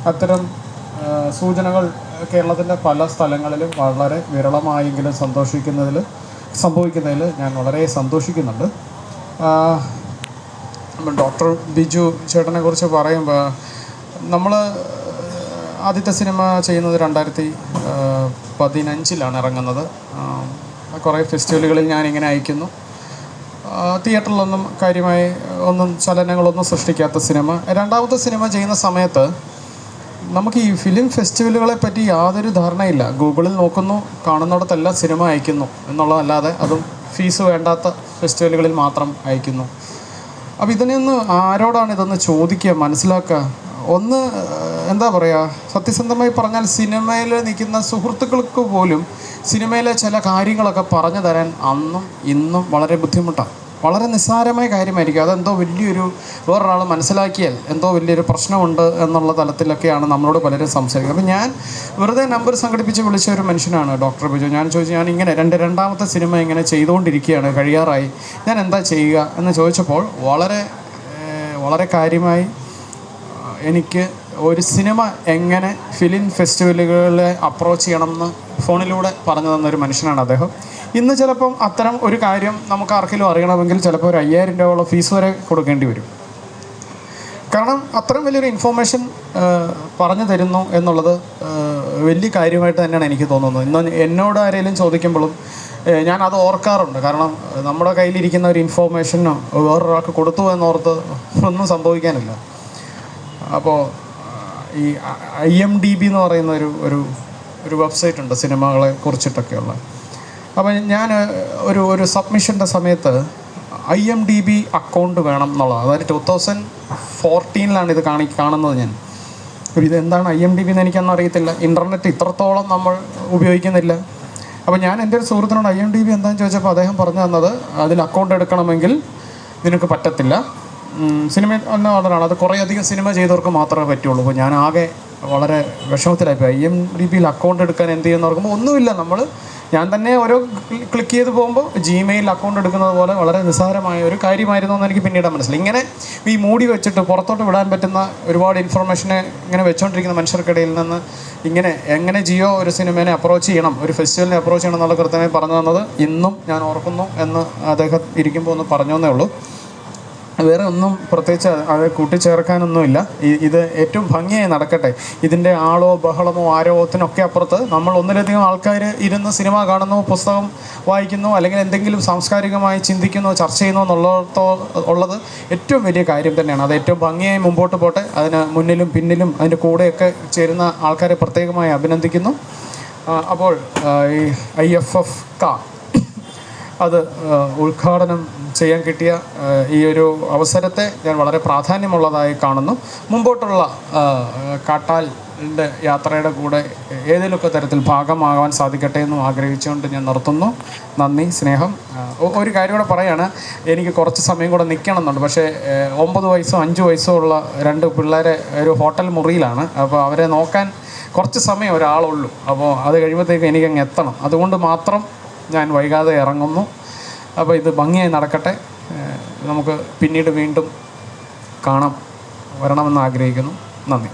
അത്തരം സൂചനകൾ കേരളത്തിൻ്റെ പല സ്ഥലങ്ങളിലും വളരെ വിരളമായെങ്കിലും സംഭവിക്കുന്നതിൽ ഞാൻ വളരെ സന്തോഷിക്കുന്നുണ്ട്. ഡോക്ടർ ബിജു ചേട്ടനെ കുറിച്ച് പറയുമ്പോൾ നമ്മൾ ആദ്യത്തെ സിനിമ ചെയ്യുന്നത് 2015 ഇറങ്ങുന്നത്. കുറേ ഫെസ്റ്റിവലുകളിൽ ഞാനിങ്ങനെ അയക്കുന്നു. തിയേറ്ററിലൊന്നും കാര്യമായി ചലനങ്ങളൊന്നും സൃഷ്ടിക്കാത്ത സിനിമ. രണ്ടാമത്തെ സിനിമ ചെയ്യുന്ന സമയത്ത് നമുക്ക് ഈ ഫിലിം ഫെസ്റ്റിവലുകളെ പറ്റി യാതൊരു ധാരണയില്ല. ഗൂഗിളിൽ നോക്കുന്നു, കാണുന്നിടത്തെല്ലാം സിനിമ അയക്കുന്നു എന്നുള്ളതല്ലാതെ അതും ഫീസ് വേണ്ടാത്ത ഫെസ്റ്റിവലുകളിൽ മാത്രം അയക്കുന്നു. അപ്പോൾ ഇതിനൊന്ന് ആരോടാണ് ഇതൊന്ന് ചോദിക്കുക, മനസ്സിലാക്കുക? എന്താ പറയുക, സത്യസന്ധമായി പറഞ്ഞാൽ സിനിമയിൽ നിൽക്കുന്ന സുഹൃത്തുക്കൾക്ക് പോലും സിനിമയിലെ ചില കാര്യങ്ങളൊക്കെ പറഞ്ഞു തരാൻ അന്നും ഇന്നും വളരെ ബുദ്ധിമുട്ടാണ്. വളരെ നിസ്സാരമായ കാര്യമായിരിക്കും. അതെന്തോ വേറൊരാൾ മനസ്സിലാക്കിയാൽ എന്തോ വലിയൊരു പ്രശ്നമുണ്ട് എന്നുള്ള തലത്തിലൊക്കെയാണ് നമ്മളോട് പലരും സംസാരിക്കുന്നത്. അപ്പോൾ ഞാൻ വെറുതെ നമ്പർ സംഘടിപ്പിച്ച് വിളിച്ച ഒരു മനുഷ്യനാണ് ഡോക്ടർ ബിജു. ഞാൻ ചോദിച്ചു, ഞാൻ ഇങ്ങനെ രണ്ടാമത്തെ സിനിമ ഇങ്ങനെ ചെയ്തുകൊണ്ടിരിക്കുകയാണ്, കഴിയാറായി, ഞാൻ എന്താ ചെയ്യുക എന്ന് ചോദിച്ചപ്പോൾ വളരെ കാര്യമായി എനിക്ക് ഒരു സിനിമ എങ്ങനെ ഫിലിം ഫെസ്റ്റിവലുകളെ അപ്രോച്ച് ചെയ്യണമെന്ന് ഫോണിലൂടെ പറഞ്ഞു തന്നൊരു മനുഷ്യനാണ് അദ്ദേഹം. ഇന്ന് ചിലപ്പം അത്തരം ഒരു കാര്യം നമുക്ക് ആർക്കെങ്കിലും അറിയണമെങ്കിൽ ചിലപ്പോൾ ഒരു 5000 രൂപയോളം ഫീസ് വരെ കൊടുക്കേണ്ടി വരും. കാരണം അത്രയും വലിയൊരു ഇൻഫോർമേഷൻ പറഞ്ഞു തരുന്നു എന്നുള്ളത് വലിയ കാര്യമായിട്ട് തന്നെയാണ് എനിക്ക് തോന്നുന്നത്. ഇന്ന് എന്നോട് ആരെങ്കിലും ചോദിക്കുമ്പോഴും ഞാനത് ഓർക്കാറുണ്ട്. കാരണം നമ്മുടെ കയ്യിലിരിക്കുന്ന ഒരു ഇൻഫോർമേഷനോ വേറൊരാൾക്ക് കൊടുത്തു എന്നോർത്ത് ഒന്നും സംഭവിക്കാനില്ല. അപ്പോൾ ഈ IMDb എന്ന് പറയുന്ന ഒരു വെബ്സൈറ്റ് ഉണ്ട് സിനിമകളെ കുറിച്ചിട്ടൊക്കെയുള്ള. അപ്പോൾ ഞാൻ ഒരു സബ്മിഷൻ്റെ സമയത്ത് IMDb അക്കൗണ്ട് വേണം എന്നുള്ളത്, അതായത് 2014 ഇത് കാണുന്നത്. ഞാൻ ഇതെന്താണ് IMDb എന്ന് എനിക്കൊന്നും അറിയത്തില്ല. ഇൻ്റർനെറ്റ് ഇത്രത്തോളം നമ്മൾ ഉപയോഗിക്കുന്നില്ല. അപ്പോൾ ഞാൻ എൻ്റെ ഒരു സുഹൃത്തിനോട് IMDb എന്താണെന്ന് ചോദിച്ചപ്പോൾ അദ്ദേഹം പറഞ്ഞു തന്നത്, അതിൽ അക്കൗണ്ട് എടുക്കണമെങ്കിൽ നിനക്ക് പറ്റത്തില്ല, സിനിമ ഓർഡറാണ്, അത് കുറേയധികം സിനിമ ചെയ്തവർക്ക് മാത്രമേ പറ്റുള്ളൂ. അപ്പോൾ ഞാൻ ആകെ വളരെ വിഷമത്തിലായിപ്പോയി. IMDbയിൽ അക്കൗണ്ട് എടുക്കാൻ എന്ത് ചെയ്യുമെന്ന് ഓർക്കുമ്പോൾ ഒന്നുമില്ല, ഞാൻ തന്നെ ഓരോ ക്ലിക്ക് ചെയ്ത് പോകുമ്പോൾ Gmail അക്കൗണ്ട് എടുക്കുന്നത് പോലെ വളരെ നിസ്സാരമായ ഒരു കാര്യമായിരുന്നു എന്ന് എനിക്ക് പിന്നീട് മനസ്സിലായി. ഇങ്ങനെ ഈ മൂടി വെച്ചിട്ട് പുറത്തോട്ട് വിടാൻ പറ്റുന്ന ഒരുപാട് ഇൻഫർമേഷനെ ഇങ്ങനെ വെച്ചുകൊണ്ടിരിക്കുന്ന മനുഷ്യർക്കിടയിൽ നിന്ന് എങ്ങനെ ജിയോ ഒരു സിനിമേനെ അപ്രോച്ച് ചെയ്യണം, ഒരു ഫെസ്റ്റിവലിനെ അപ്രോച്ച് ചെയ്യണം എന്നുള്ള കൃത്യമായി പറഞ്ഞു തന്നത് ഇന്നും ഞാൻ ഓർക്കുന്നു എന്ന് അദ്ദേഹം ഇരിക്കുമ്പോൾ ഒന്ന് പറഞ്ഞേ ഉള്ളൂ. വേറെ ഒന്നും പ്രത്യേകിച്ച് അത് കൂട്ടിച്ചേർക്കാനൊന്നുമില്ല. ഇത് ഏറ്റവും ഭംഗിയായി നടക്കട്ടെ. ഇതിൻ്റെ ആളോ ബഹളമോ ആരോപത്തിനൊക്കെ അപ്പുറത്ത് നമ്മൾ ഒന്നിലധികം ആൾക്കാർ ഇരുന്ന് സിനിമ കാണുന്നു, പുസ്തകം വായിക്കുന്നു, അല്ലെങ്കിൽ എന്തെങ്കിലും സാംസ്കാരികമായി ചിന്തിക്കുന്നു, ചർച്ച ചെയ്യുന്നു ഉള്ളത് ഏറ്റവും വലിയ കാര്യം തന്നെയാണ്. അത് ഏറ്റവും ഭംഗിയായി മുമ്പോട്ട് പോട്ടെ. അതിന് മുന്നിലും പിന്നിലും അതിൻ്റെ കൂടെയൊക്കെ ചേരുന്ന ആൾക്കാരെ പ്രത്യേകമായി അഭിനന്ദിക്കുന്നു. അപ്പോൾ ഈ IFFK അത് ഉദ്ഘാടനം ചെയ്യാൻ കിട്ടിയ ഈ ഒരു അവസരത്തെ ഞാൻ വളരെ പ്രാധാന്യമുള്ളതായി കാണുന്നു. മുമ്പോട്ടുള്ള കാട്ടാലിൻ്റെ യാത്രയുടെ കൂടെ ഏതെങ്കിലുമൊക്കെ തരത്തിൽ ഭാഗമാകാൻ സാധിക്കട്ടെ എന്നും ആഗ്രഹിച്ചുകൊണ്ട് ഞാൻ നിർത്തുന്നു. നന്ദി, സ്നേഹം. ഒരു കാര്യം കൂടെ പറയുകയാണ്, എനിക്ക് കുറച്ച് സമയം കൂടെ നിൽക്കണം എന്നുണ്ട്. പക്ഷേ 9 വയസ്സും 5 വയസ്സും ഉള്ള 2 പിള്ളേരെ ഒരു ഹോട്ടൽ മുറിയിലാണ്. അപ്പോൾ അവരെ നോക്കാൻ കുറച്ച് സമയം ഒരാളുള്ളൂ. അപ്പോൾ അത് കഴിയുമ്പോഴത്തേക്ക് എനിക്കങ്ങ് എത്തണം. അതുകൊണ്ട് മാത്രം ഞാൻ വൈകാതെ ഇറങ്ങുന്നു. അപ്പോൾ ഇത് ഭംഗിയായി നടക്കട്ടെ. നമുക്ക് പിന്നീട് വീണ്ടും വരണമെന്ന് ആഗ്രഹിക്കുന്നു. നന്ദി.